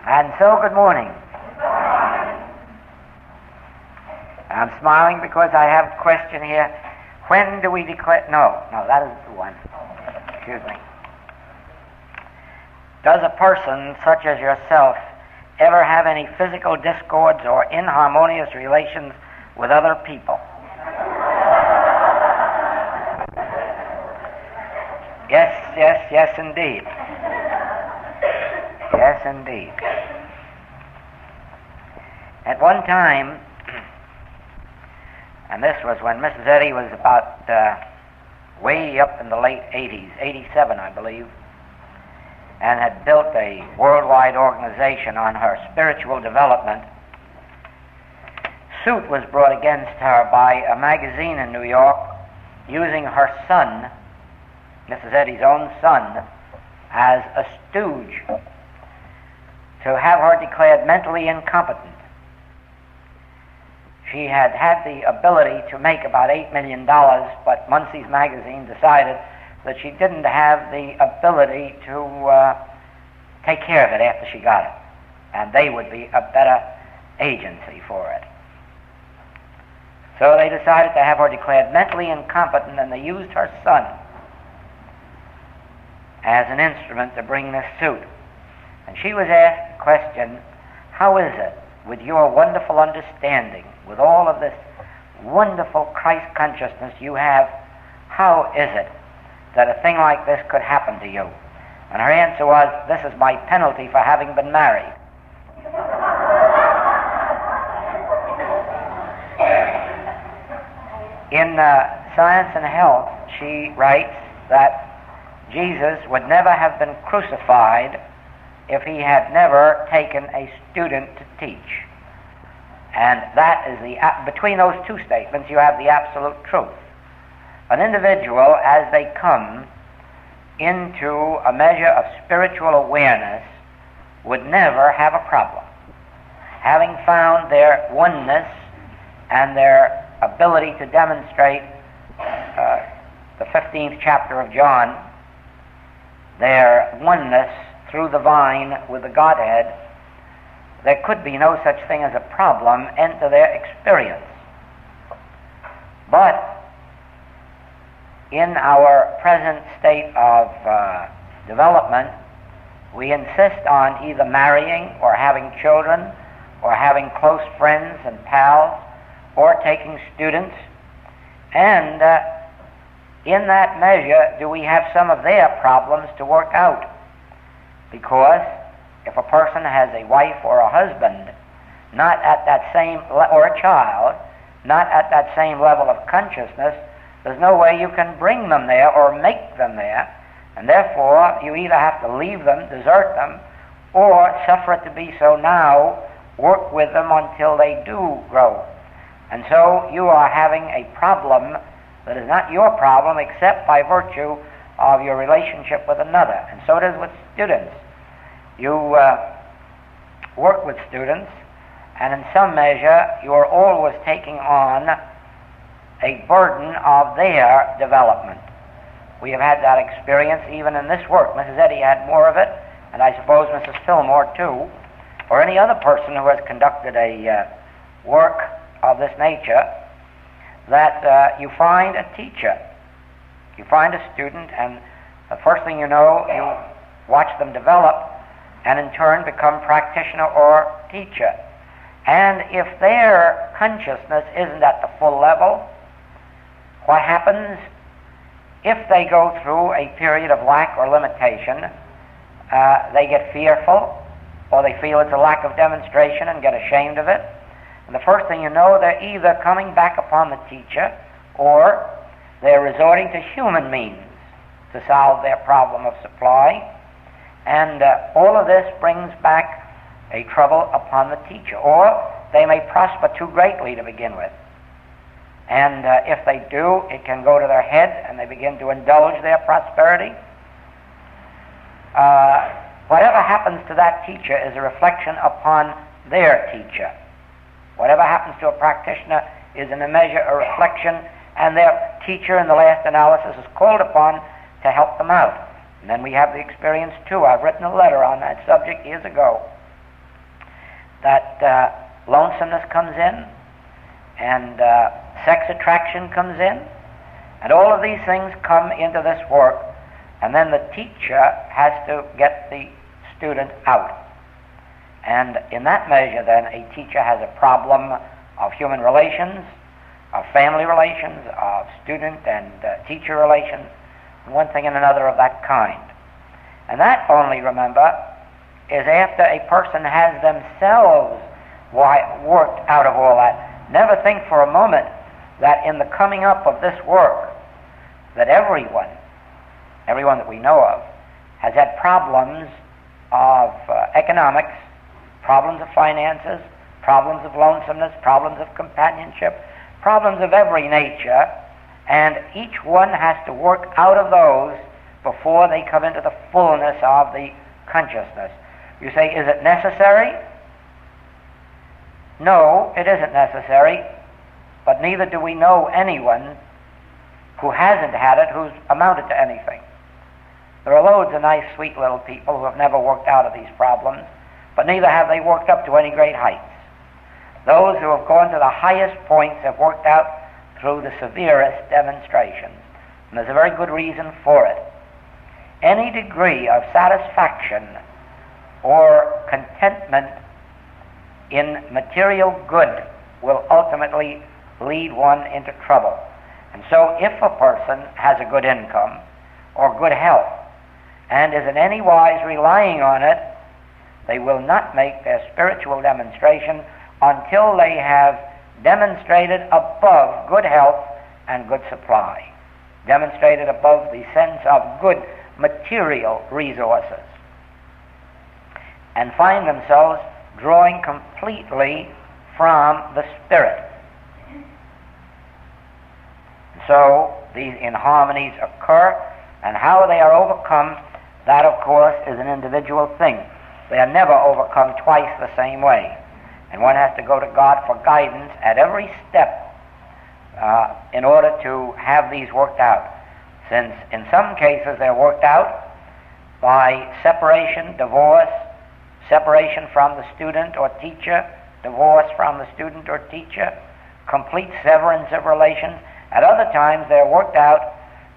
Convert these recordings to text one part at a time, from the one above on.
And so, good morning. I'm smiling because I have a question here. When do we declare... No, that isn't the one. Excuse me. Does a person such as yourself ever have any physical discords or inharmonious relations with other people? Yes, indeed. Yes, indeed. At one time, and this was when Mrs. Eddy was about way up in the late 80s, 87, I believe, and had built a worldwide organization on her spiritual development, suit was brought against her by a magazine in New York using her son, Mrs. Eddy's own son, as a stooge to have her declared mentally incompetent. She had the ability to make about $8 million, but Munsey's magazine decided that she didn't have the ability to take care of it after she got it, and they would be a better agency for it. So they decided to have her declared mentally incompetent, and they used her son as an instrument to bring this suit. And she was asked the question, how is it, with your wonderful understanding, with all of this wonderful Christ consciousness you have, how is it that a thing like this could happen to you? And her answer was, this is my penalty for having been married. In Science and Health, she writes that Jesus would never have been crucified if he had never taken a student to teach. And that is between those two statements you have the absolute truth. An individual, as they come into a measure of spiritual awareness, would never have a problem. Having found their oneness and their ability to demonstrate the 15th chapter of John, their oneness through the vine with the Godhead, there could be no such thing as a problem into their experience. But in our present state of development, we insist on either marrying or having children or having close friends and pals or taking students, and in that measure do we have some of their problems to work out. Because if a person has a wife or a husband not at that same, or a child, not at that same level of consciousness, there's no way you can bring them there or make them there, and therefore you either have to leave them, desert them, or suffer it to be so now, work with them until they do grow. And so you are having a problem that is not your problem except by virtue of your relationship with another. And so it is with students. You work with students, and in some measure you are always taking on a burden of their development. We have had that experience even in this work. Mrs. Eddy had more of it, and I suppose Mrs. Fillmore too, or any other person who has conducted a work of this nature, that you find a teacher, you find a student, and the first thing you know, you watch them develop and in turn become practitioner or teacher. And if their consciousness isn't at the full level, what happens? If they go through a period of lack or limitation, they get fearful, or they feel it's a lack of demonstration and get ashamed of it. And the first thing you know, they're either coming back upon the teacher, or they're resorting to human means to solve their problem of supply. And all of this brings back a trouble upon the teacher. Or they may prosper too greatly to begin with. And if they do, it can go to their head, and they begin to indulge their prosperity. Whatever happens to that teacher is a reflection upon their teacher. Whatever happens to a practitioner is in a measure a reflection, and their teacher in the last analysis is called upon to help them out. And then we have the experience too. I've written a letter on that subject years ago. that lonesomeness comes in, and sex attraction comes in, and all of these things come into this work, and then the teacher has to get the student out. And in that measure, then, a teacher has a problem of human relations, of family relations, of student and teacher relations, and one thing and another of that kind. And that only, remember, is after a person has themselves worked out of all that. Never think for a moment that in the coming up of this work, that everyone that we know of, has had problems of economics, problems of finances, problems of lonesomeness, problems of companionship, problems of every nature, and each one has to work out of those before they come into the fullness of the consciousness. You say, is it necessary? No, it isn't necessary, but neither do we know anyone who hasn't had it who's amounted to anything. There are loads of nice, sweet little people who have never worked out of these problems, but neither have they worked up to any great heights. Those who have gone to the highest points have worked out through the severest demonstrations, and there's a very good reason for it. Any degree of satisfaction or contentment in material good will ultimately lead one into trouble. And so if a person has a good income or good health and is in any wise relying on it, they will not make their spiritual demonstration until they have demonstrated above good health and good supply, demonstrated above the sense of good material resources, and find themselves drawing completely from the Spirit. So these inharmonies occur, and how they are overcome, that of course is an individual thing. They are never overcome twice the same way, and one has to go to God for guidance at every step in order to have these worked out, since in some cases they're worked out by separation, divorce, separation from the student or teacher, divorce from the student or teacher, complete severance of relations. At other times they're worked out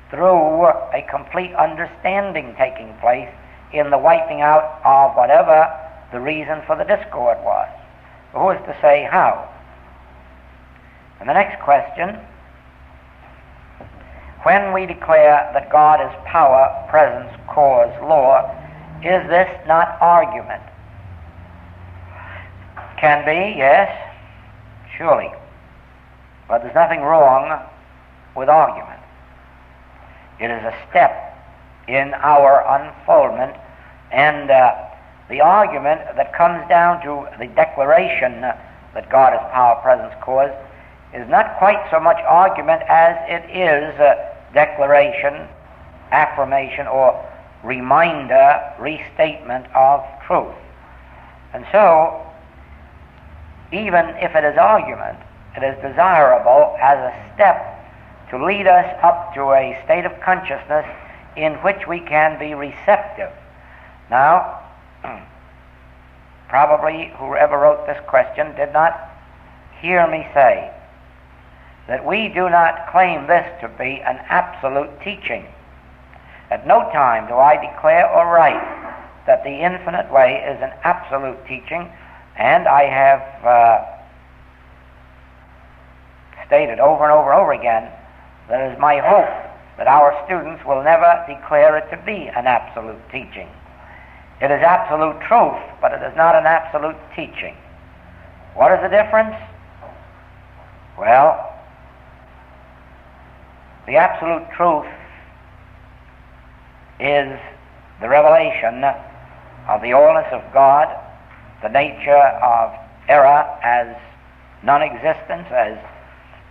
through a complete understanding taking place in the wiping out of whatever the reason for the discord was. Who is to say how? And the next question, when we declare that God is power, presence, cause, law, is this not argument? Can be, yes, surely. But there's nothing wrong with argument. It is a step in our unfoldment, and the argument that comes down to the declaration that God is power, presence, cause is not quite so much argument as it is declaration, affirmation, or reminder, restatement of truth. And so, even if it is argument, it is desirable as a step to lead us up to a state of consciousness in which we can be receptive. Now, probably whoever wrote this question did not hear me say that we do not claim this to be an absolute teaching. At no time do I declare or write that the infinite way is an absolute teaching, and I have stated over and over and over again that it is my hope that our students will never declare it to be an absolute teaching. It is absolute truth, but it is not an absolute teaching. What is the difference? Well, the absolute truth is the revelation of the allness of God, the nature of error as non-existence, as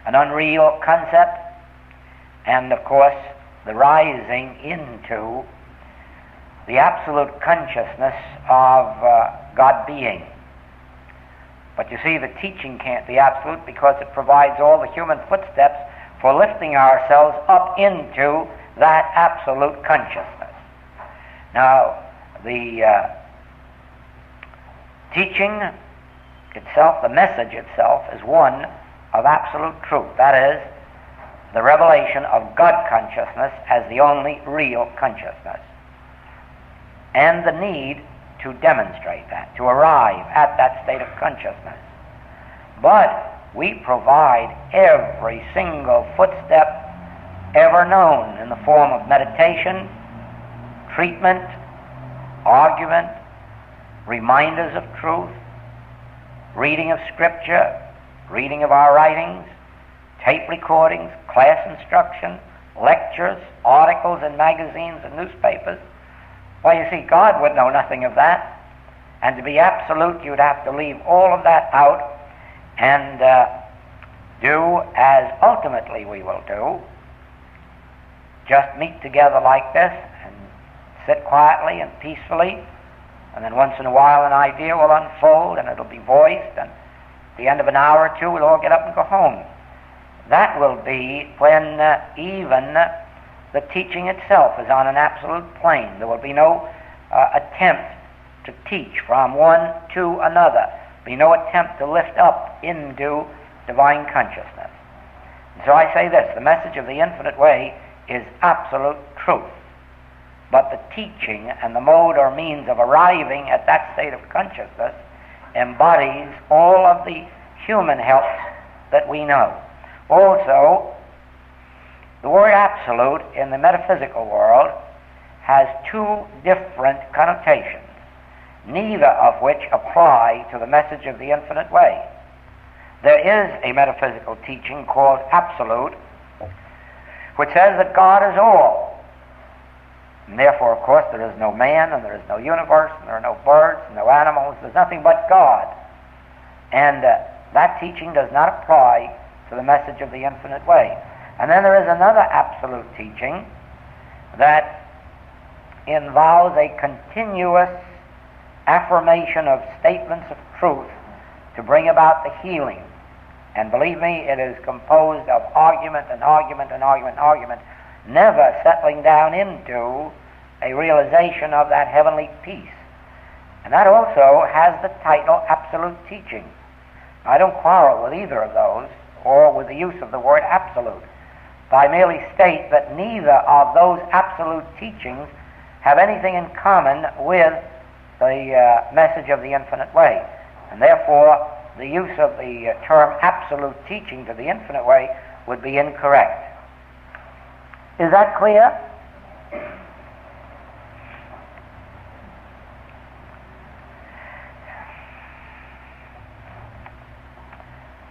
an unreal concept, and of course the rising into the absolute consciousness of God being. But you see, the teaching can't be absolute because it provides all the human footsteps for lifting ourselves up into that absolute consciousness. Now, the teaching itself, the message itself, is one of absolute truth. That is, the revelation of God consciousness as the only real consciousness, and the need to demonstrate that, to arrive at that state of consciousness. But we provide every single footstep ever known in the form of meditation, treatment, argument, reminders of truth, reading of Scripture, reading of our writings, tape recordings, class instruction, lectures, articles in magazines and newspapers. Well, you see, God would know nothing of that. And to be absolute, you'd have to leave all of that out and do as ultimately we will do. Just meet together like this and sit quietly and peacefully, and then once in a while an idea will unfold and it'll be voiced, and at the end of an hour or two we'll all get up and go home. That will be when even the teaching itself is on an absolute plane. There will be no attempt to teach from one to another. Be no attempt to lift up into divine consciousness. And so I say this: the message of the infinite way is absolute truth. But the teaching and the mode or means of arriving at that state of consciousness embodies all of the human helps that we know. Also, the word absolute in the metaphysical world has two different connotations, neither of which apply to the message of the infinite way. There is a metaphysical teaching called absolute, which says that God is all. And therefore, of course, there is no man, and there is no universe, and there are no birds, and no animals. There's nothing but God. And that teaching does not apply to the message of the infinite way. And then there is another absolute teaching that involves a continuous affirmation of statements of truth to bring about the healing. And believe me, it is composed of argument and argument and argument and argument, never settling down into a realization of that heavenly peace. And that also has the title absolute teaching. I don't quarrel with either of those or with the use of the word absolute. I merely state that neither of those absolute teachings have anything in common with the message of the infinite way. And therefore, the use of the term absolute teaching to the infinite way would be incorrect. Is that clear?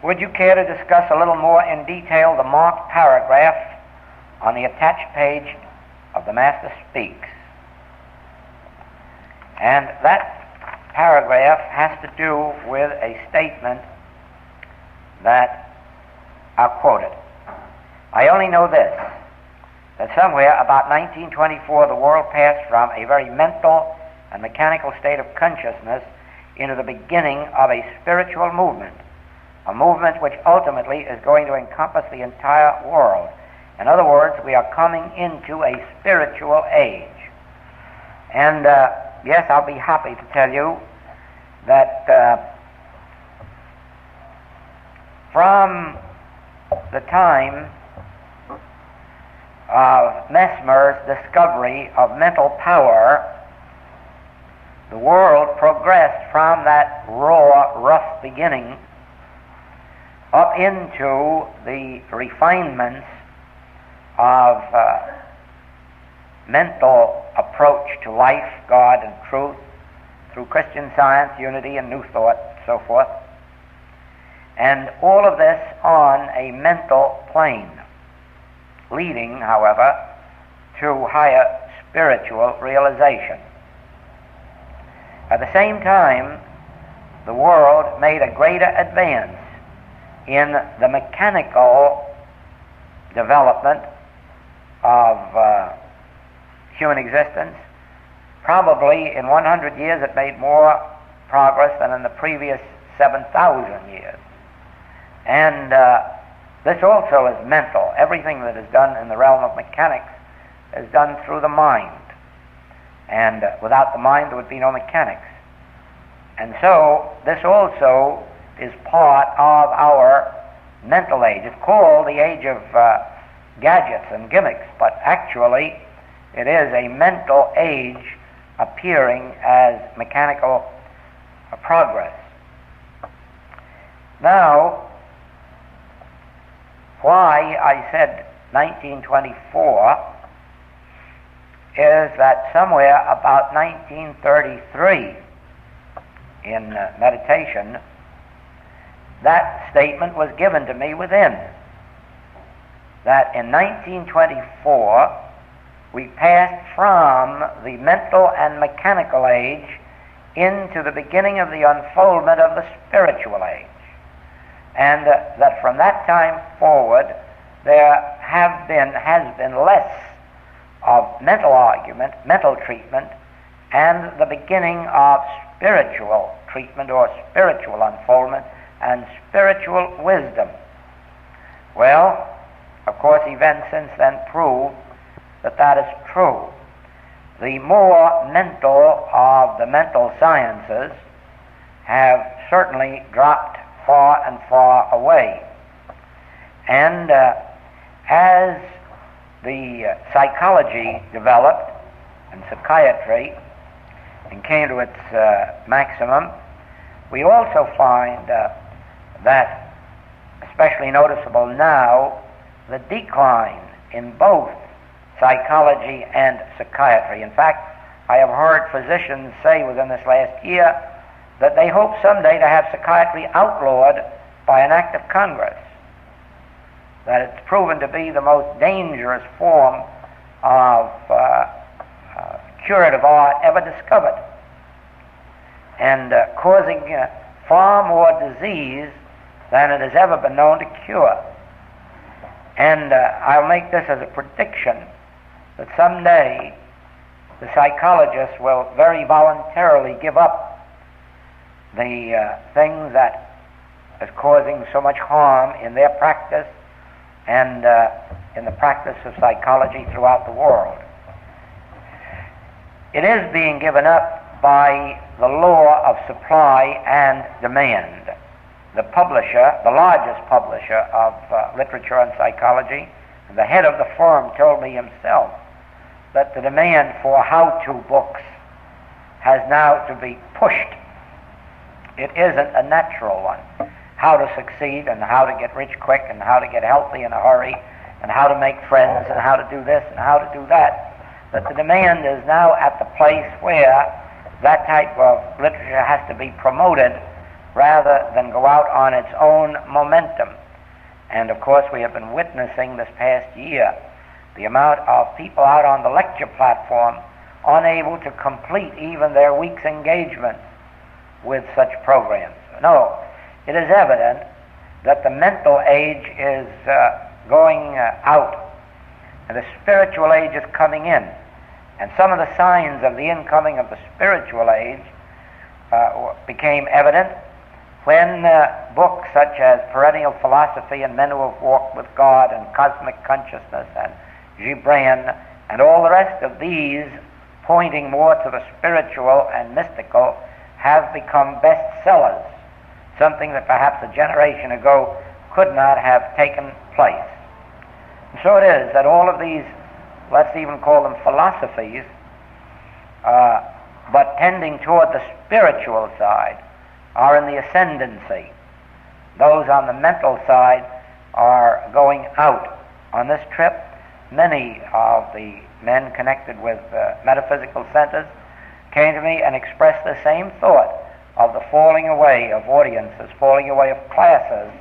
Would you care to discuss a little more in detail the marked paragraph on the attached page of The Master Speaks? And that paragraph has to do with a statement that I'll quote it. I only know this, that somewhere about 1924 the world passed from a very mental and mechanical state of consciousness into the beginning of a spiritual movement, a movement which ultimately is going to encompass the entire world. In other words, we are coming into a spiritual age. And yes, I'll be happy to tell you that from the time of Mesmer's discovery of mental power, the world progressed from that raw, rough beginning up into the refinements of mental approach to life, God, and truth through Christian Science, unity, and New Thought, and so forth. And all of this on a mental plane, leading, however, to higher spiritual realization. At the same time, the world made a greater advance in the mechanical development of human existence. Probably in 100 years it made more progress than in the previous 7,000 years. And this also is mental. Everything that is done in the realm of mechanics is done through the mind. And without the mind there would be no mechanics. And so this also is part of our mental age. It's called the age of gadgets and gimmicks, but actually it is a mental age appearing as mechanical progress. Now, why I said 1924 is that somewhere about 1933 in meditation, that statement was given to me within. That in 1924 we passed from the mental and mechanical age into the beginning of the unfoldment of the spiritual age. And that from that time forward there has been less of mental argument, mental treatment, and the beginning of spiritual treatment or spiritual unfoldment and spiritual wisdom. Well, of course, events since then prove that that is true. The more mental of the mental sciences have certainly dropped far and far away. And as the psychology developed and psychiatry and came to its maximum, we also find that, especially noticeable now, the decline in both psychology and psychiatry. In fact, I have heard physicians say within this last year that they hope someday to have psychiatry outlawed by an act of Congress, that it's proven to be the most dangerous form of curative art ever discovered, and causing far more disease than it has ever been known to cure. And I'll make this as a prediction that someday the psychologists will very voluntarily give up the things that is causing so much harm in their practice and in the practice of psychology throughout the world. It is being given up by the law of supply and demand. The publisher, the largest publisher of literature on psychology, the head of the firm told me himself that the demand for how-to books has now to be pushed. It isn't a natural one. How to succeed and how to get rich quick and how to get healthy in a hurry and how to make friends and how to do this and how to do that. But the demand is now at the place where that type of literature has to be promoted rather than go out on its own momentum. And of course we have been witnessing this past year the amount of people out on the lecture platform unable to complete even their week's engagement with such programs. No, it is evident that the mental age is going out and the spiritual age is coming in. And some of the signs of the incoming of the spiritual age became evident when books such as Perennial Philosophy and Men Who Have Walked with God and Cosmic Consciousness and Gibran and all the rest of these pointing more to the spiritual and mystical have become bestsellers, something that perhaps a generation ago could not have taken place. And so it is that all of these, let's even call them philosophies, but tending toward the spiritual side, are in the ascendancy. Those on the mental side are going out. On this trip, many of the men connected with metaphysical centers came to me and expressed the same thought of the falling away of audiences, falling away of classes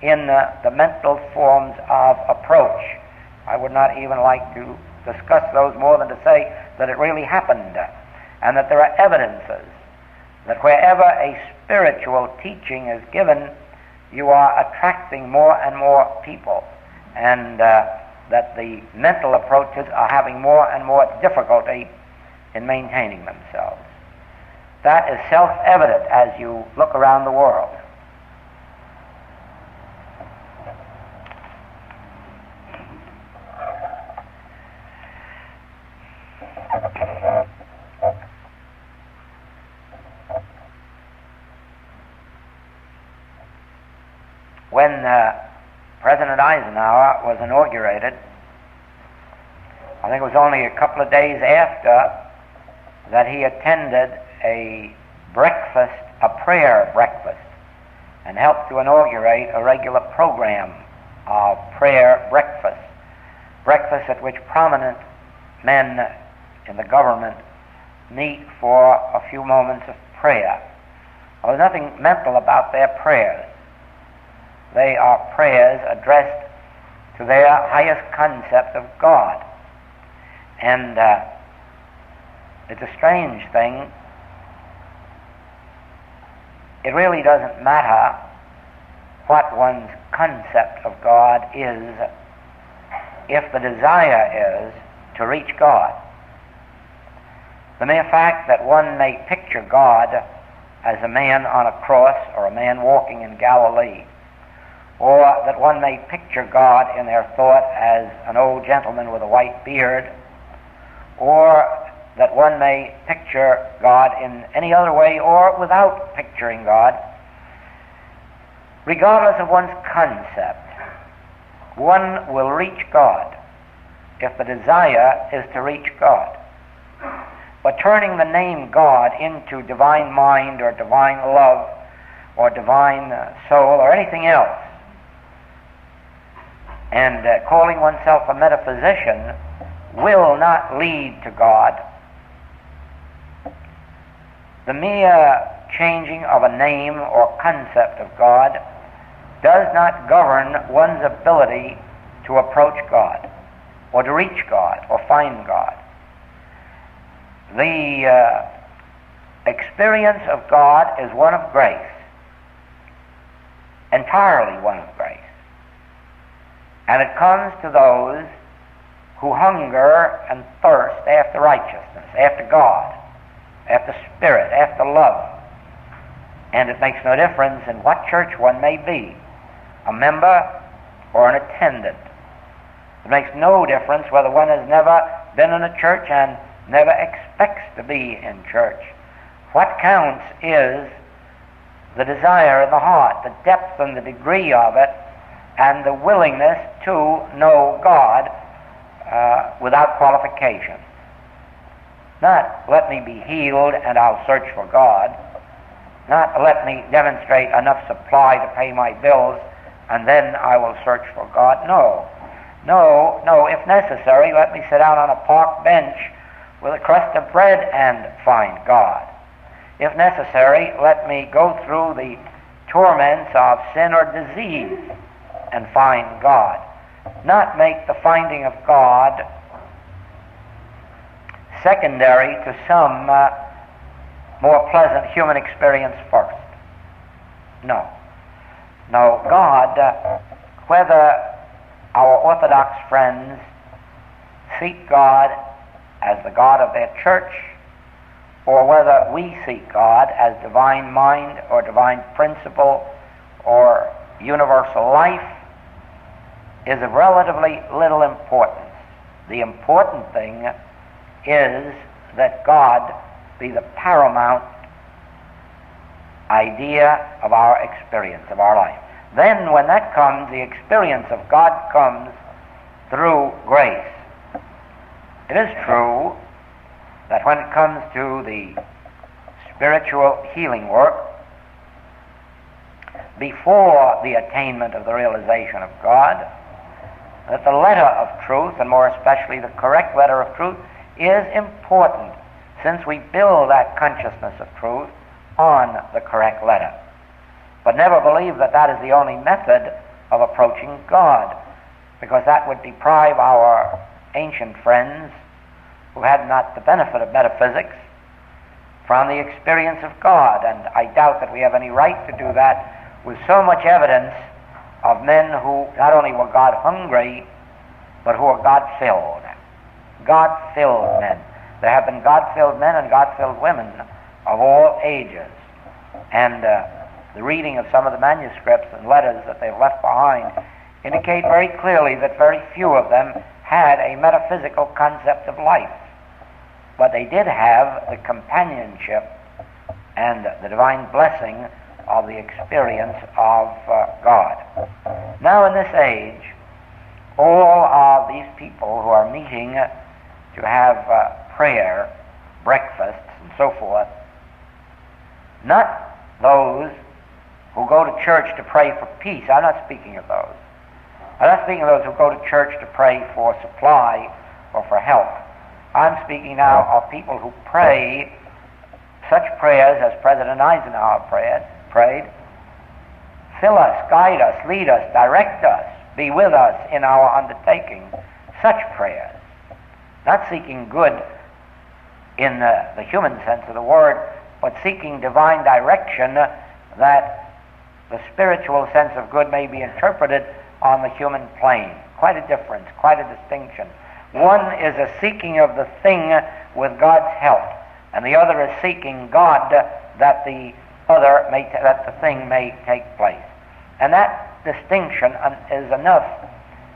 in the mental forms of approach. I would not even like to discuss those more than to say that it really happened, and that there are evidences that wherever a spiritual teaching is given, you are attracting more and more people, and that the mental approaches are having more and more difficulty in maintaining themselves. That is self-evident as you look around the world. when President Eisenhower was inaugurated, I think it was only a couple of days after that he attended a prayer breakfast, and helped to inaugurate a regular program of prayer breakfasts at which prominent men in the government meet for a few moments of prayer. There was nothing mental about their prayers. They are prayers addressed to their highest concept of God. And it's a strange thing. It really doesn't matter what one's concept of God is if the desire is to reach God. The mere fact that one may picture God as a man on a cross or a man walking in Galilee, or that one may picture God in their thought as an old gentleman with a white beard, or that one may picture God in any other way or without picturing God, regardless of one's concept, one will reach God if the desire is to reach God. But turning the name God into divine mind or divine love or divine soul or anything else, and calling oneself a metaphysician will not lead to God. The mere changing of a name or concept of God does not govern one's ability to approach God or to reach God or find God. The experience of God is one of grace, entirely one of grace. And it comes to those who hunger and thirst after righteousness, after God, after spirit, after love. And it makes no difference in what church one may be, a member or an attendant. It makes no difference whether one has never been in a church and never expects to be in church. What counts is the desire in the heart, the depth and the degree of it, and the willingness to know God without qualification. Not let me be healed and I'll search for God. Not let me demonstrate enough supply to pay my bills and then I will search for God. No. If necessary, let me sit down on a park bench with a crust of bread and find God. If necessary, let me go through the torments of sin or disease and find God. Not make the finding of God secondary to some more pleasant human experience first. No, God, whether our Orthodox friends seek God as the God of their church, or whether we seek God as divine mind or divine principle or universal life, is of relatively little importance. The important thing is that God be the paramount idea of our experience, of our life. Then when that comes, the experience of God comes through grace. It is true that when it comes to the spiritual healing work, before the attainment of the realization of God, that the letter of truth, and more especially the correct letter of truth, is important, since we build that consciousness of truth on the correct letter. But never believe that that is the only method of approaching God, because that would deprive our ancient friends who had not the benefit of metaphysics from the experience of God. And I doubt that we have any right to do that with so much evidence of men who not only were God hungry, but who were God filled. God filled men. There have been God filled men and God filled women of all ages. And the reading of some of the manuscripts and letters that they've left behind indicate very clearly that very few of them had a metaphysical concept of life. But they did have the companionship and the divine blessing of the experience of God. Now in this age, all of these people who are meeting to have prayer, breakfasts, and so forth, not those who go to church to pray for peace. I'm not speaking of those. I'm not speaking of those who go to church to pray for supply or for help. I'm speaking now of people who pray such prayers as President Eisenhower prayed. Fill us, guide us, lead us, direct us, be with us in our undertaking. Such prayers. Not seeking good in the human sense of the word, but seeking divine direction that the spiritual sense of good may be interpreted on the human plane. Quite a difference, quite a distinction. One is a seeking of the thing with God's help, and the other is seeking God that the thing may take place. And that distinction is enough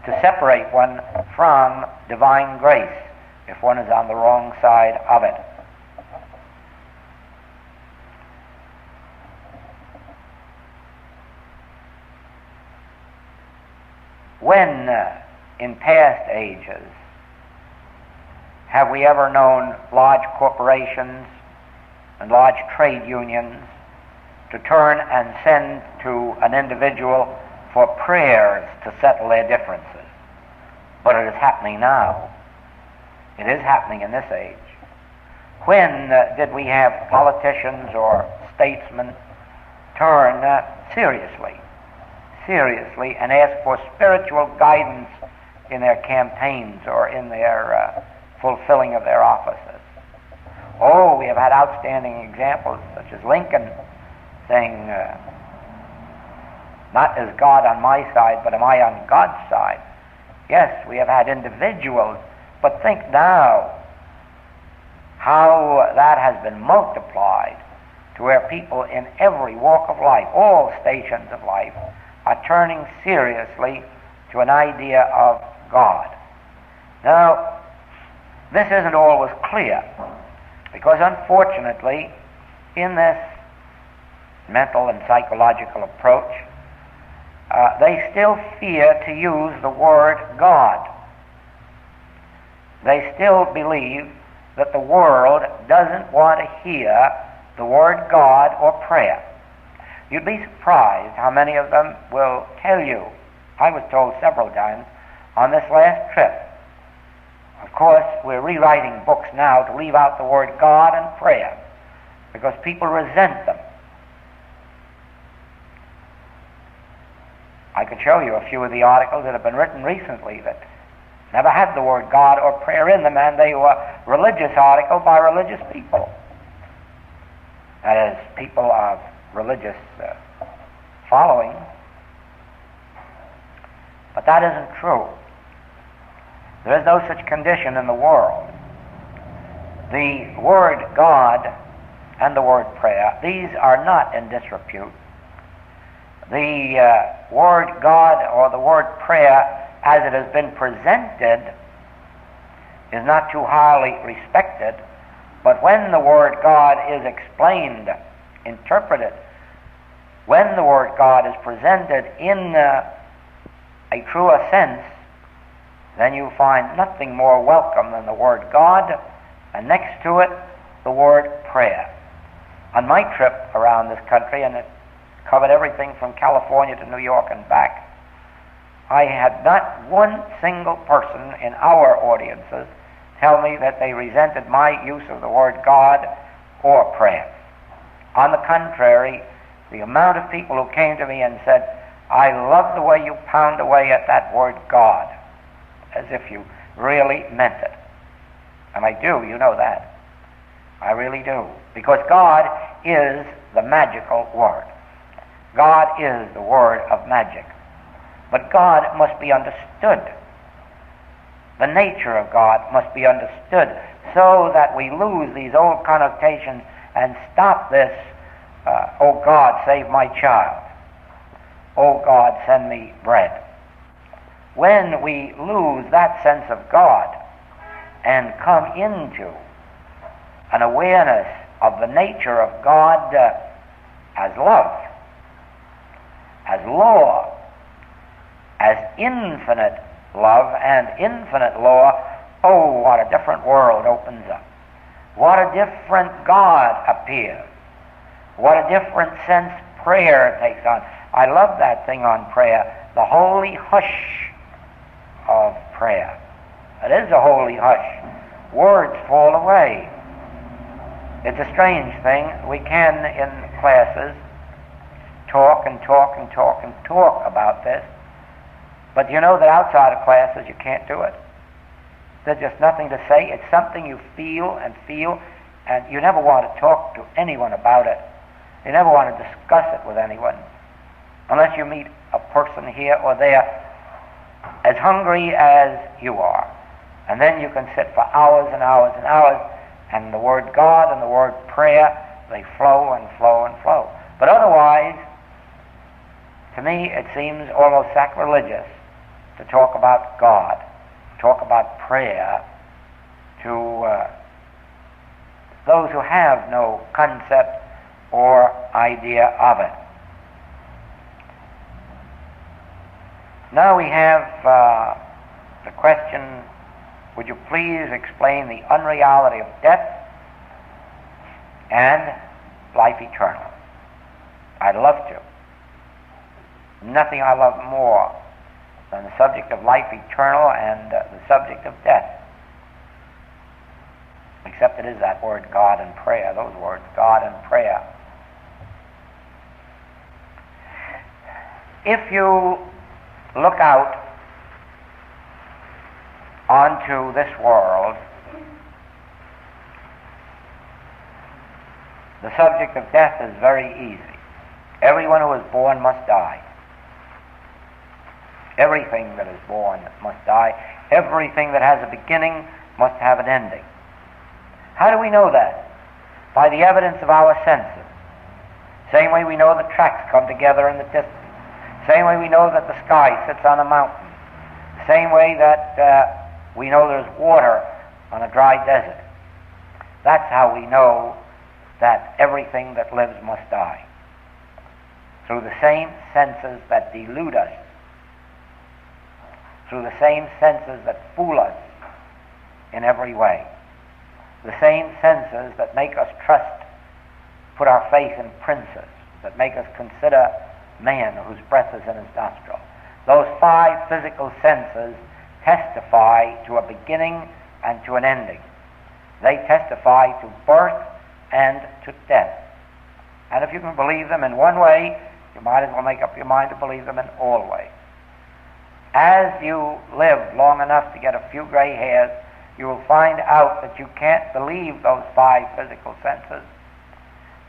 to separate one from divine grace if one is on the wrong side of it. When, in past ages, have we ever known large corporations and large trade unions to turn and send to an individual for prayers to settle their differences? But it is happening now. It is happening in this age. When did we have politicians or statesmen turn seriously and ask for spiritual guidance in their campaigns or in their fulfilling of their offices? Oh, we have had outstanding examples, such as Lincoln saying, not is God on my side, but am I on God's side? Yes, we have had individuals, but think now how that has been multiplied to where people in every walk of life, all stations of life, are turning seriously to an idea of God. Now, this isn't always clear, because unfortunately, in this mental and psychological approach, they still fear to use the word God. They still believe that the world doesn't want to hear the word God or prayer. You'd be surprised how many of them will tell you. I was told several times on this last trip. Of course, we're rewriting books now to leave out the word God and prayer because people resent them. I could show you a few of the articles that have been written recently that never had the word God or prayer in them, and they were religious articles by religious people. That is, people of religious following. But that isn't true. There is no such condition in the world. The word God and the word prayer, these are not in disrepute. The word God or the word prayer, as it has been presented, is not too highly respected. But when the word God is explained, interpreted, when the word God is presented in a truer sense, then you find nothing more welcome than the word God, and next to it, the word prayer. On my trip around this country, and it covered everything from California to New York and back, I had not one single person in our audiences tell me that they resented my use of the word God or prayer. On the contrary, the amount of people who came to me and said, I love the way you pound away at that word God, as if you really meant it. And I do, you know that. I really do. Because God is the magical word. God is the word of magic. But God must be understood. The nature of God must be understood so that we lose these old connotations and stop this, oh God, save my child. Oh God, send me bread. When we lose that sense of God and come into an awareness of the nature of God as love, as as law, as infinite love and infinite law, oh, what a different world opens up. What a different God appears. What a different sense prayer takes on. I love that thing on prayer, the holy hush of prayer. It is a holy hush. Words fall away. It's a strange thing. We can, in classes, talk and talk and talk and talk about this, but you know that outside of classes you can't do it. There's just nothing to say. It's something you feel, and you never want to talk to anyone about it. You never want to discuss it with anyone, unless you meet a person here or there as hungry as you are. And then you can sit for hours and hours and hours, and the word God and the word prayer, they flow and flow and flow. But otherwise, to me, it seems almost sacrilegious to talk about God, talk about prayer to those who have no concept or idea of it. Now we have the question, would you please explain the unreality of death and life eternal? I'd love to. Nothing I love more than the subject of life eternal and the subject of death. Except it is that word God and prayer, those words, God and prayer. If you look out onto this world, the subject of death is very easy. Everyone who is born must die. Everything that is born must die. Everything that has a beginning must have an ending. How do we know that? By the evidence of our senses. Same way we know the tracks come together in the distance. Same way we know that the sky sits on a mountain. Same way that we know there's water on a dry desert. That's how we know that everything that lives must die. Through the same senses that delude us. Through the same senses that fool us in every way. The same senses that make us trust, put our faith in princes, that make us consider man whose breath is in his nostril. Those five physical senses testify to a beginning and to an ending. They testify to birth and to death. And if you can believe them in one way, you might as well make up your mind to believe them in all ways. As you live long enough to get a few gray hairs, you will find out that you can't believe those five physical senses.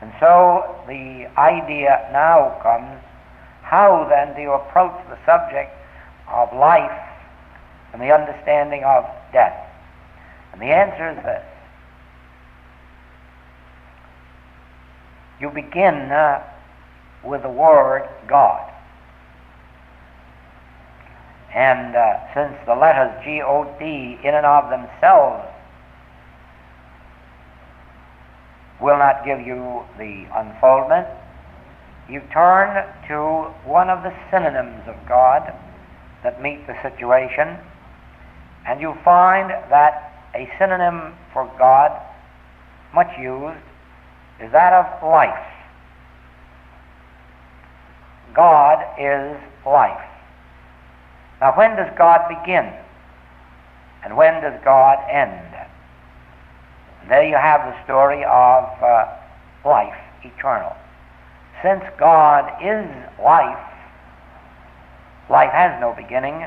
And so the idea now comes, how then do you approach the subject of life and the understanding of death? And the answer is this. You begin with the word God. And since the letters G-O-D in and of themselves will not give you the unfoldment, you turn to one of the synonyms of God that meet the situation, and you find that a synonym for God, much used, is that of life. God is life. Now, when does God begin? And when does God end? And there you have the story of life eternal. Since God is life, life has no beginning,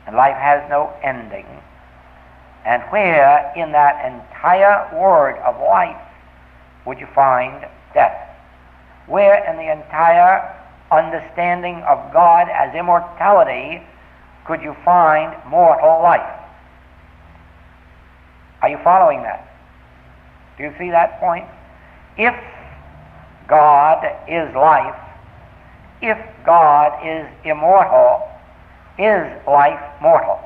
and life has no ending. And where in that entire word of life would you find death? Where in the entire understanding of God as immortality could you find mortal life? Are you following that? Do you see that point? If God is life, if God is immortal, is life mortal?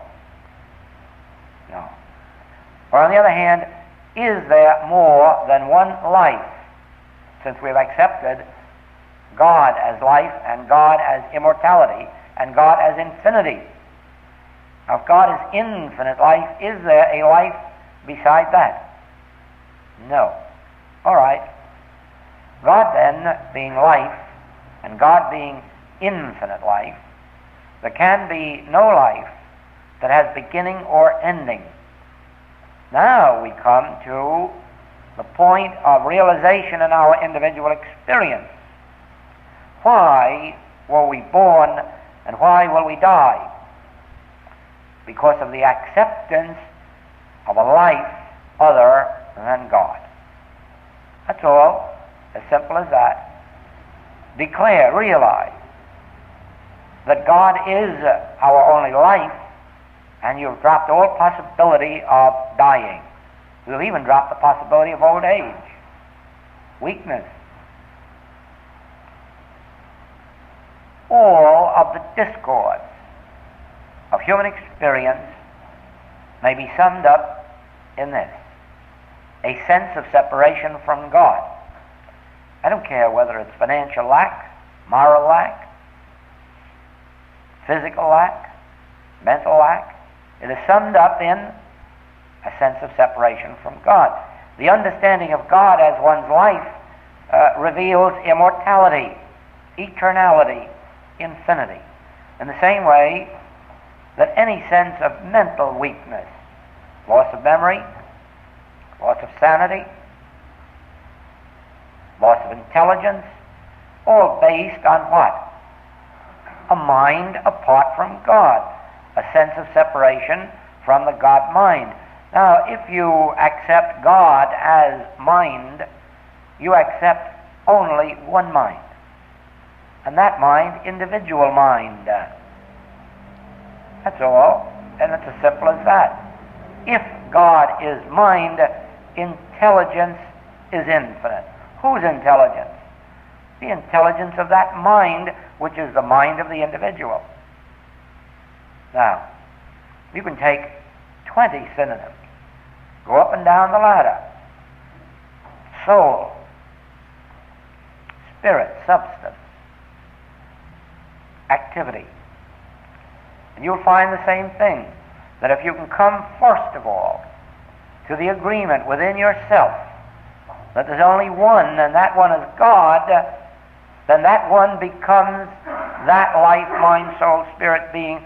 No. Or on the other hand, is there more than one life? Since we've accepted God as life and God as immortality and God as infinity. Now, if God is infinite life, is there a life beside that? No. All right. God then being life and God being infinite life, there can be no life that has beginning or ending. Now we come to the point of realization in our individual experience. Why were we born and why will we die? Because of the acceptance of a life other than God. That's all. As simple as that. Declare, realize that God is our only life, and you've dropped all possibility of dying. You've even dropped the possibility of old age, weakness. All of the discords of human experience may be summed up in this: a sense of separation from God. I don't care whether it's financial lack, moral lack, physical lack, mental lack. It is summed up in a sense of separation from God. The understanding of God as one's life reveals immortality, eternality, infinity. In the same way that any sense of mental weakness, loss of memory, loss of sanity, loss of intelligence, all based on what? A mind apart from God, a sense of separation from the God mind. Now, if you accept God as mind, you accept only one mind, and that mind, individual mind. That's all, and it's as simple as that. If God is mind, intelligence is infinite. Whose intelligence? The intelligence of that mind, which is the mind of the individual. Now, you can take 20 synonyms, go up and down the ladder: soul, spirit, substance, activity. And you'll find the same thing, that if you can come first of all to the agreement within yourself that there's only one, and that one is God, then that one becomes that life, mind, soul, spirit being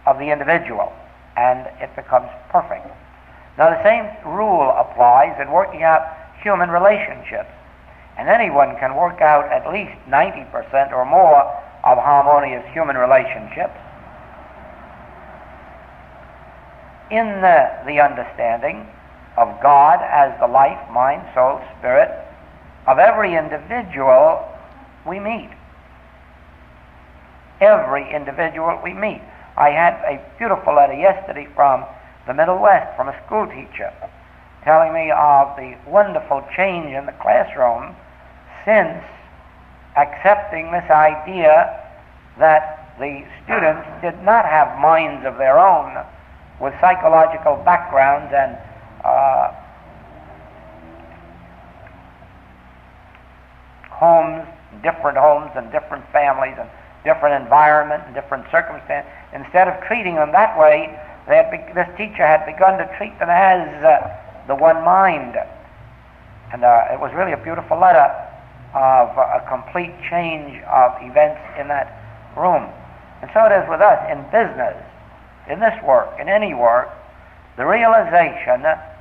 of the individual, and it becomes perfect. Now, the same rule applies in working out human relationships, and anyone can work out at least 90% or more of harmonious human relationships in the understanding of God as the life, mind, soul, spirit of every individual we meet. Every individual we meet. I had a beautiful letter yesterday from the Middle West, from a school teacher, telling me of the wonderful change in the classroom since accepting this idea that the students did not have minds of their own with psychological backgrounds and different homes and different families and different environment and different circumstances. Instead of treating them that way, this teacher had begun to treat them as the one mind. And it was really a beautiful letter of a complete change of events in that room. And so it is with us in business, in this work, in any work, the realization that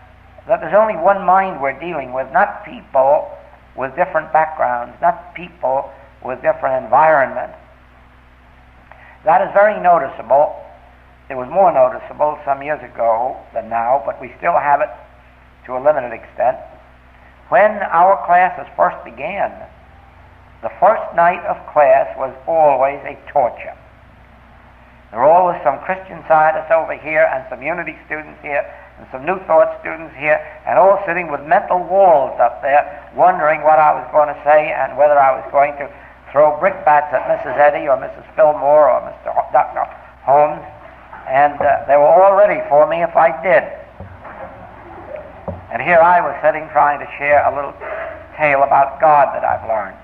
there's only one mind we're dealing with, not people with different backgrounds, not people with different environment. That is very noticeable. It was more noticeable some years ago than now, but we still have it to a limited extent. When our classes first began, the first night of class was always a torture. There were always some Christian Scientists over here and some Unity students here and some New Thought students here, and all sitting with mental walls up there wondering what I was going to say and whether I was going to throw brickbats at Mrs. Eddy or Mrs. Fillmore or Dr. Holmes, and they were all ready for me if I did. And here I was sitting trying to share a little tale about God that I've learned.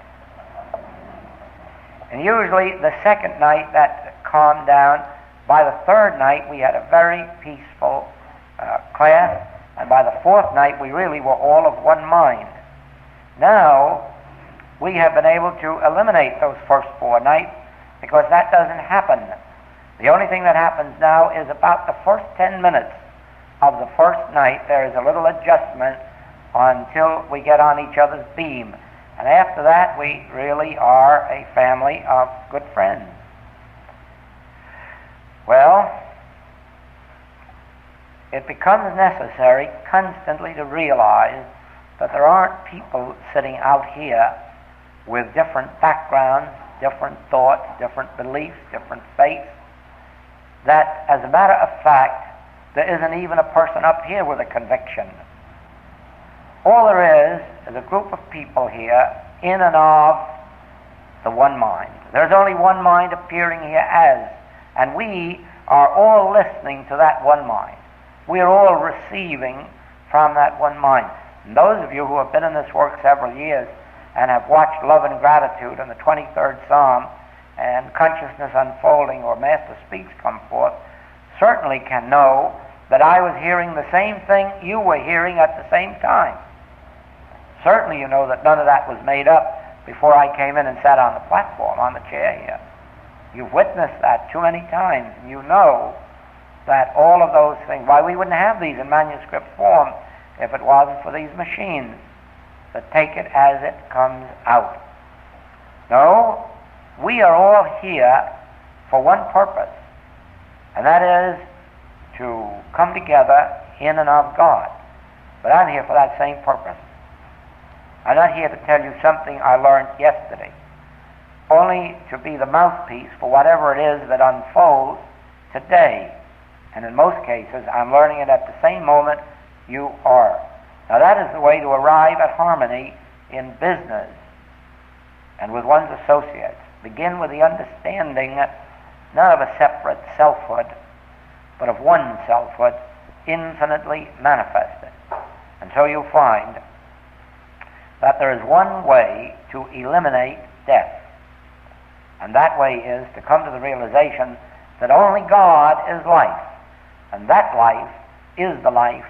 And usually the second night that calmed down. By the third night we had a very peaceful class, and by the fourth night we really were all of one mind. Now we have been able to eliminate those first 4 nights because that doesn't happen. The only thing that happens now is about the first 10 minutes of the first night there is a little adjustment until we get on each other's beam. And after that we really are a family of good friends. Well, it becomes necessary constantly to realize that there aren't people sitting out here with different backgrounds, different thoughts, different beliefs, different faiths, that as a matter of fact there isn't even a person up here with a conviction. All there is a group of people here in and of the one mind. There's only one mind appearing here as, and we are all listening to that one mind. We are all receiving from that one mind. And those of you who have been in this work several years and have watched Love and Gratitude and the 23rd Psalm and Consciousness Unfolding or Master Speaks come forth, certainly can know that I was hearing the same thing you were hearing at the same time. Certainly you know that none of that was made up before I came in and sat on the platform, on the chair here. You've witnessed that too many times, and you know that all of those things, why we wouldn't have these in manuscript form if it wasn't for these machines that take it as it comes out. No, we are all here for one purpose, and that is to come together in and of God. But I'm here for that same purpose. I'm not here to tell you something I learned yesterday, only to be the mouthpiece for whatever it is that unfolds today. And in most cases, I'm learning it at the same moment you are. Now that is the way to arrive at harmony in business and with one's associates. Begin with the understanding not of a separate selfhood, but of one selfhood infinitely manifested. And so you find that there is one way to eliminate death. And that way is to come to the realization that only God is life. And that life is the life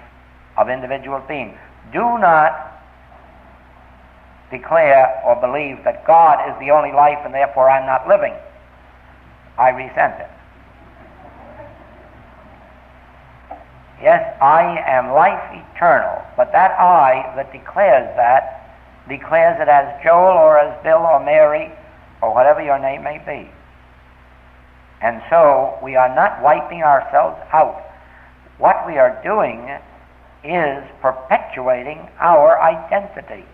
of individual beings. Do not declare or believe that God is the only life and therefore I'm not living. I resent it. Yes, I am life eternal, but that I that declares it as Joel or as Bill or Mary or whatever your name may be. And so we are not wiping ourselves out. What we are doing is perpetuating our identity.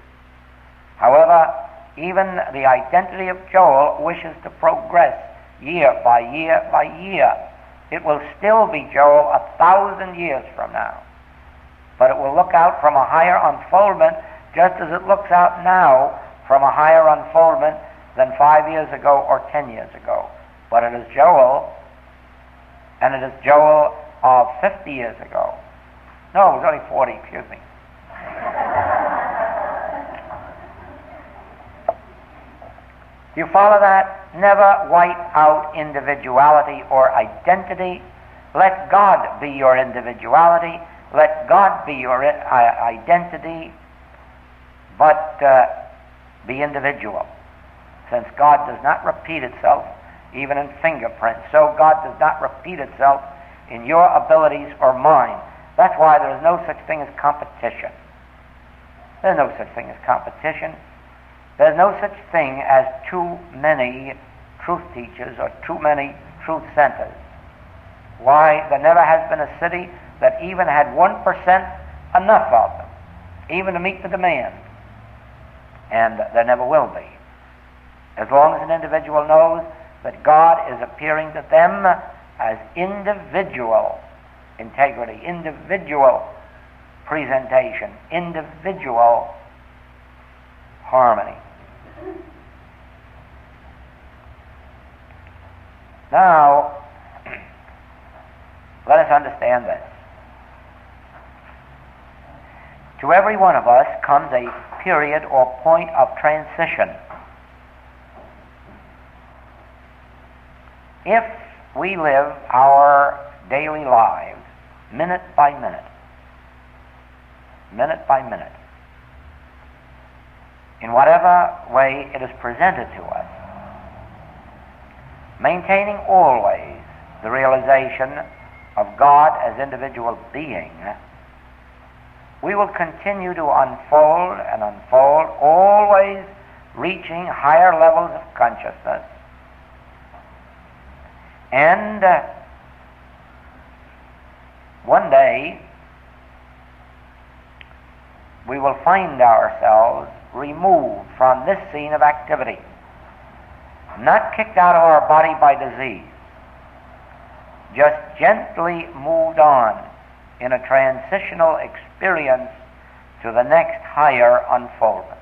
However, even the identity of Joel wishes to progress year by year by year. It will still be Joel 1,000 years from now. But it will look out from a higher unfoldment just as it looks out now from a higher unfoldment than 5 years ago or 10 years ago. But it is Joel, and it is Joel of 50 years ago. No, it was only 40, excuse me. Do you follow that? Never wipe out individuality or identity. Let God be your individuality. Let God be your identity. But be individual. Since God does not repeat itself even in fingerprints, so God does not repeat itself in your abilities or mine. That's why there is no such thing as competition. There's no such thing as competition. There's no such thing as too many truth teachers or too many truth centers. Why, there never has been a city that even had 1% enough of them, even to meet the demand. And there never will be. As long as an individual knows that God is appearing to them as individual integrity, individual presentation, individual harmony. Now, let us understand this. To every one of us comes a period or point of transition. if we live our daily lives minute by minute, in whatever way it is presented to us, maintaining always the realization of God as individual being, we will continue to unfold and unfold, always reaching higher levels of consciousness. And one day we will find ourselves removed from this scene of activity, not kicked out of our body by disease, just gently moved on in a transitional experience to the next higher unfoldment.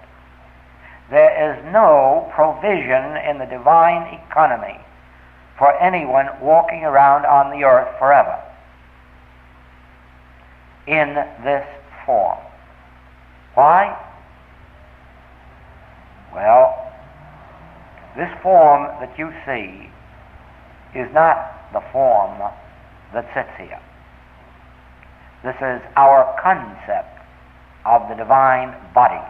There is no provision in the divine economy for anyone walking around on the earth forever in this form. Why? Well, this form that you see is not the form that sits here. This is our concept of the divine body.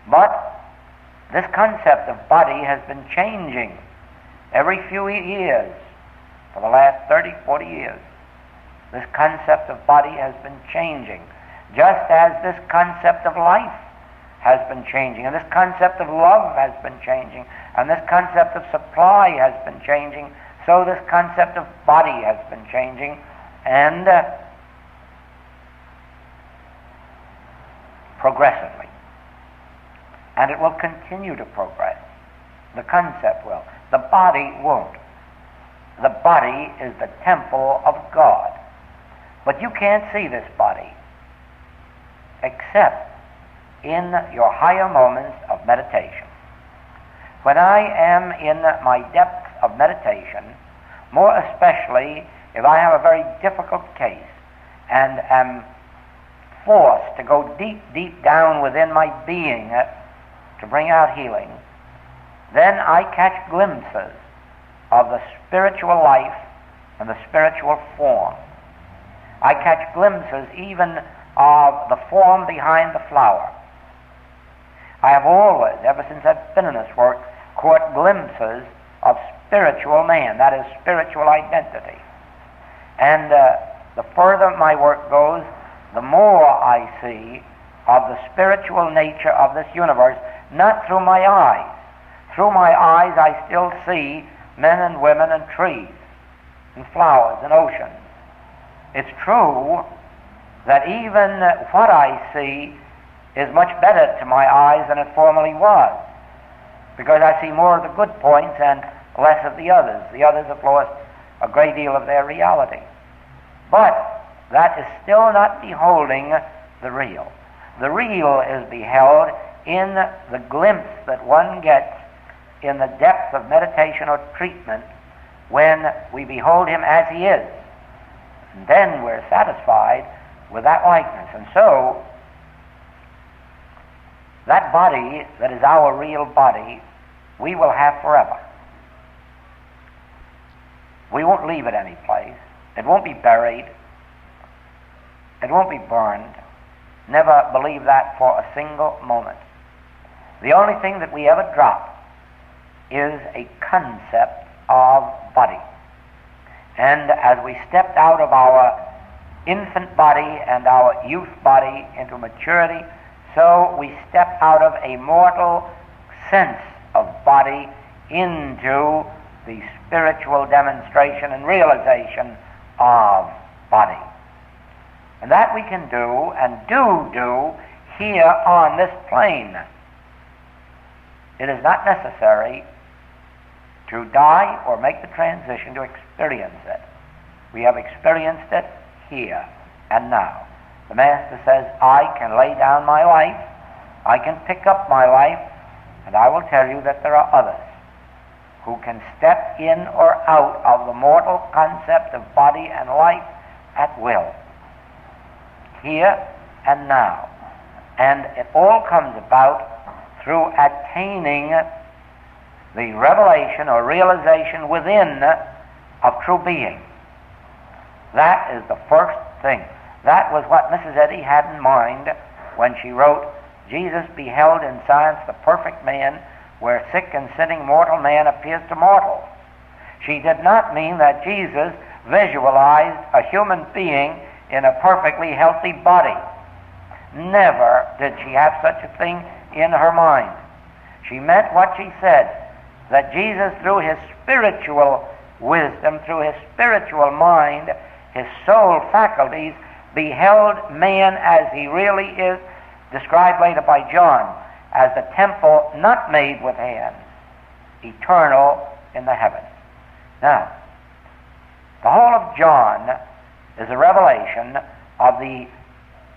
But this concept of body has been changing every few years for the last 30, 40 years. This concept of body has been changing, just as this concept of life has been changing, and this concept of love has been changing, and this concept of supply has been changing, so this concept of body has been changing, and progressively. And it will continue to progress. The concept will. The body won't. The body is the temple of God. But you can't see this body except in your higher moments of meditation. When I am in my depth of meditation, more especially if I have a very difficult case and am forced to go deep, deep down within my being to bring out healing, then I catch glimpses of the spiritual life and the spiritual form. I catch glimpses even of the form behind the flower. I have always, ever since I've been in this work, caught glimpses of spiritual man, that is, spiritual identity. And the further my work goes, the more I see of the spiritual nature of this universe, not through my eyes. Through my eyes I still see men and women and trees and flowers and oceans. It's true that even what I see is much better to my eyes than it formerly was, because I see more of the good points and less of the others. The others have lost a great deal of their reality. But that is still not beholding the real. The real is beheld in the glimpse that one gets in the depth of meditation or treatment when we behold him as he is. And then we're satisfied with that likeness. And so, that body that is our real body, we will have forever. We won't leave it any place. It won't be buried. It won't be burned. Never believe that for a single moment. The only thing that we ever drop is a concept of body. And as we stepped out of our infant body and our youth body into maturity, so we step out of a mortal sense of body into the spiritual demonstration and realization of body. And that we can do, and do here on this plane. It is not necessary to die or make the transition to experience it. We have experienced it here and now. The Master says, I can lay down my life, I can pick up my life, and I will tell you that there are others who can step in or out of the mortal concept of body and life at will, here and now. And it all comes about through attaining the revelation or realization within of true being. That is the first thing. That was what Mrs. Eddy had in mind when she wrote, Jesus beheld in science the perfect man, where sick and sinning mortal man appears to mortal. She did not mean that Jesus visualized a human being in a perfectly healthy body. Never did she have such a thing in her mind. She meant what she said, that Jesus, through his spiritual wisdom, through his spiritual mind, his soul faculties, beheld man as he really is, described later by John as the temple not made with hands, eternal in the heavens. Now, the whole of John is a revelation of the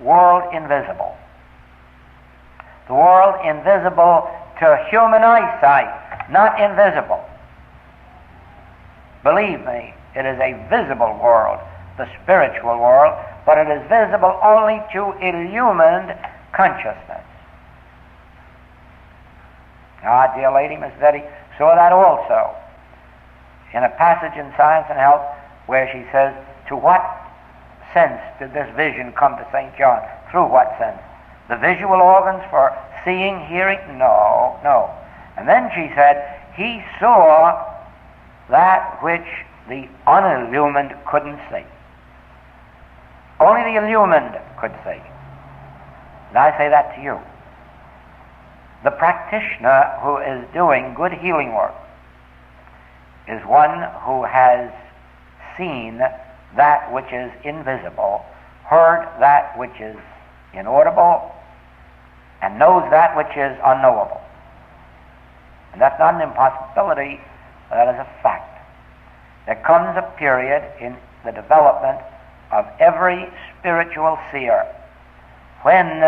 world invisible. The world invisible to human eyesight, not invisible. Believe me, it is a visible world, the spiritual world, but it is visible only to illumined consciousness. Our dear lady, Miss Eddy, saw that also in a passage in Science and Health where she says, to what sense did this vision come to St. John? Through what sense? The visual organs for seeing, hearing? No, no. And then she said, he saw that which the unillumined couldn't see. Only the illumined could see. And I say that to you. The practitioner who is doing good healing work is one who has seen that which is invisible, heard that which is inaudible, and knows that which is unknowable. And that's not an impossibility, that is a fact. There comes a period in the development of every spiritual seer when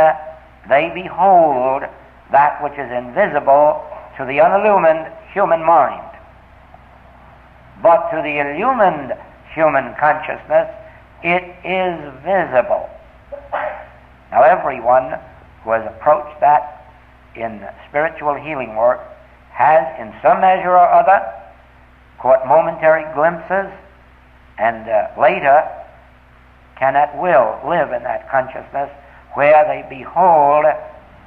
they behold that which is invisible to the unillumined human mind. But to the illumined human consciousness, it is visible. Now, everyone who has approached that in spiritual healing work has, in some measure or other, caught momentary glimpses, and later can at will live in that consciousness where they behold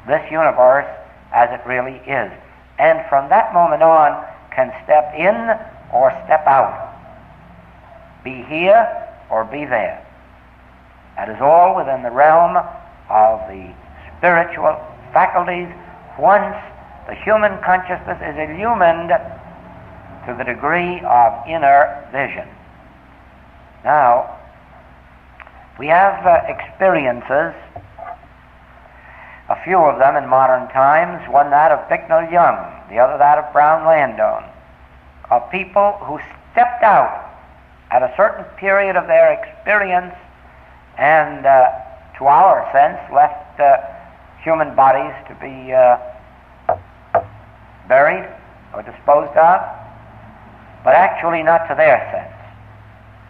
this universe as it really is. And from that moment on can step in or step out, be here or be there. That is all within the realm of the spiritual faculties once the human consciousness is illumined to the degree of inner vision. Now, we have experiences, a few of them in modern times, one that of Bicknell Young, the other that of Brown Landon, of people who stepped out at a certain period of their experience and, to our sense, left human bodies to be buried or disposed of, but actually not to their sense.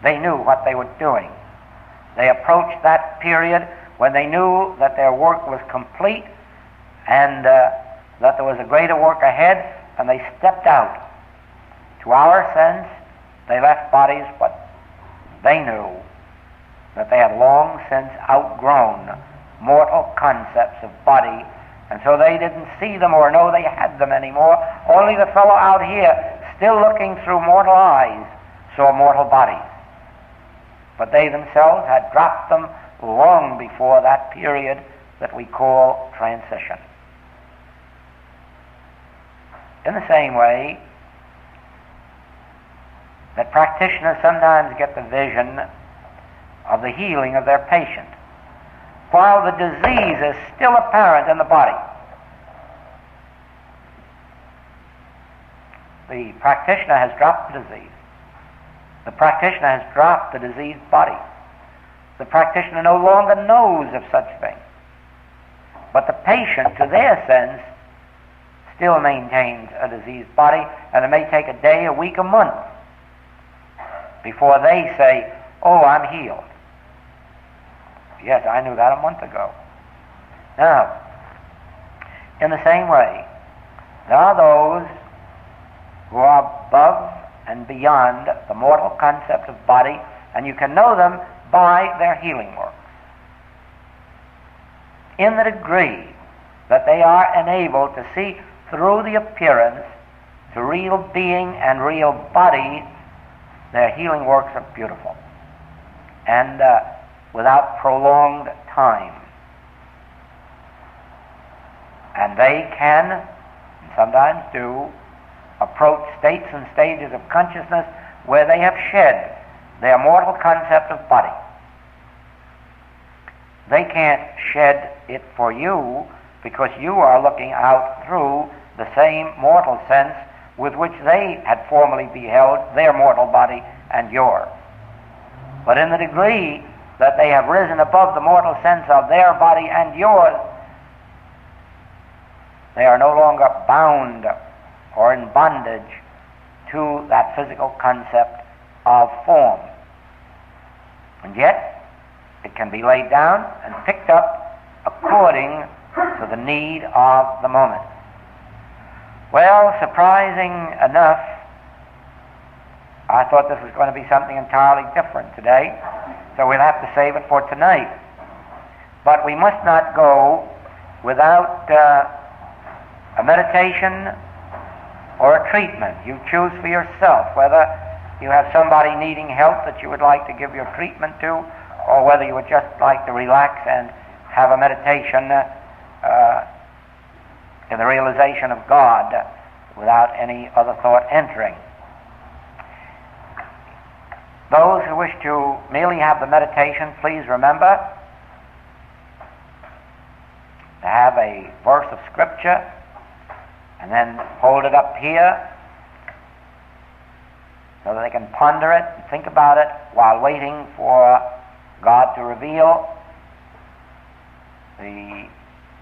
They knew what they were doing. They approached that period when they knew that their work was complete and that there was a greater work ahead, and they stepped out. To our sense, they left bodies, but they knew that they had long since outgrown mortal concepts of body, and so they didn't see them or know they had them anymore. Only the fellow out here, still looking through mortal eyes, saw mortal bodies. But they themselves had dropped them long before that period that we call transition. In the same way that practitioners sometimes get the vision of the healing of their patient while the disease is still apparent in the body. The practitioner has dropped the disease. The practitioner has dropped the diseased body. The practitioner no longer knows of such things. But the patient, to their sense, still maintains a diseased body, and it may take a day, a week, a month before they say, oh, I'm healed. Yes, I knew that a month ago. Now, in the same way, there are those who are above and beyond the mortal concept of body, and you can know them by their healing works. In the degree that they are enabled to see through the appearance to real being and real body, their healing works are beautiful and without prolonged time. And they can, and sometimes do, approach states and stages of consciousness where they have shed their mortal concept of body. They can't shed it for you because you are looking out through the same mortal sense with which they had formerly beheld their mortal body and yours. But in the degree that they have risen above the mortal sense of their body and yours, they are no longer bound or in bondage to that physical concept of form. And yet, it can be laid down and picked up according to the need of the moment. Well, surprising enough, I thought this was going to be something entirely different today, so we'll have to save it for tonight. But we must not go without a meditation or a treatment. You choose for yourself whether you have somebody needing help that you would like to give your treatment to, or whether you would just like to relax and have a meditation in the realization of God without any other thought entering. Those who wish to merely have the meditation, please remember to have a verse of Scripture and then hold it up here so that they can ponder it and think about it while waiting for God to reveal the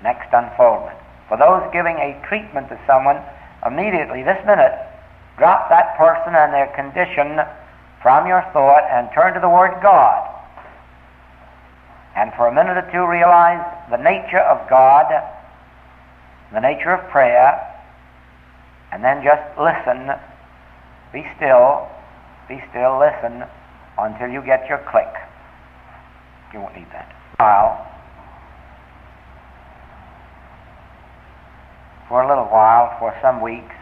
next unfoldment. For those giving a treatment to someone, immediately, this minute, drop that person and their condition from your thought and turn to the Word God. And for a minute or two realize the nature of God, the nature of prayer, and then just listen. Be still, listen until you get your click. You won't need that. For a little while, for some weeks,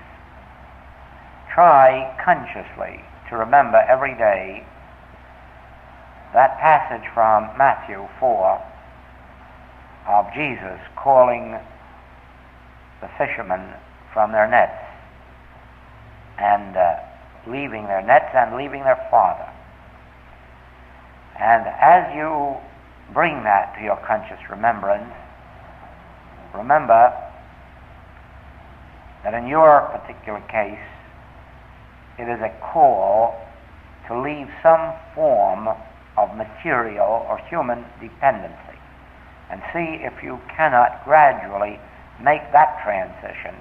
try consciously to remember every day that passage from Matthew 4 of Jesus calling the fishermen from their nets and leaving their nets and leaving their father. And as you bring that to your conscious remembrance, remember that in your particular case, it is a call to leave some form of material or human dependency, and see if you cannot gradually make that transition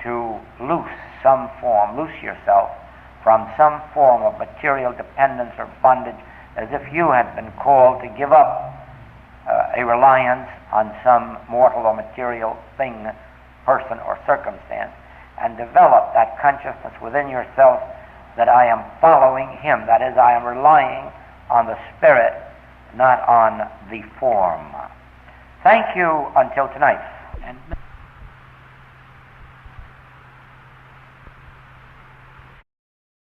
to loose yourself from some form of material dependence or bondage, as if you had been called to give up a reliance on some mortal or material thing, person, or circumstance, and develop that consciousness within yourself that I am following Him. That is, I am relying on the Spirit, not on the form. Thank you until tonight. And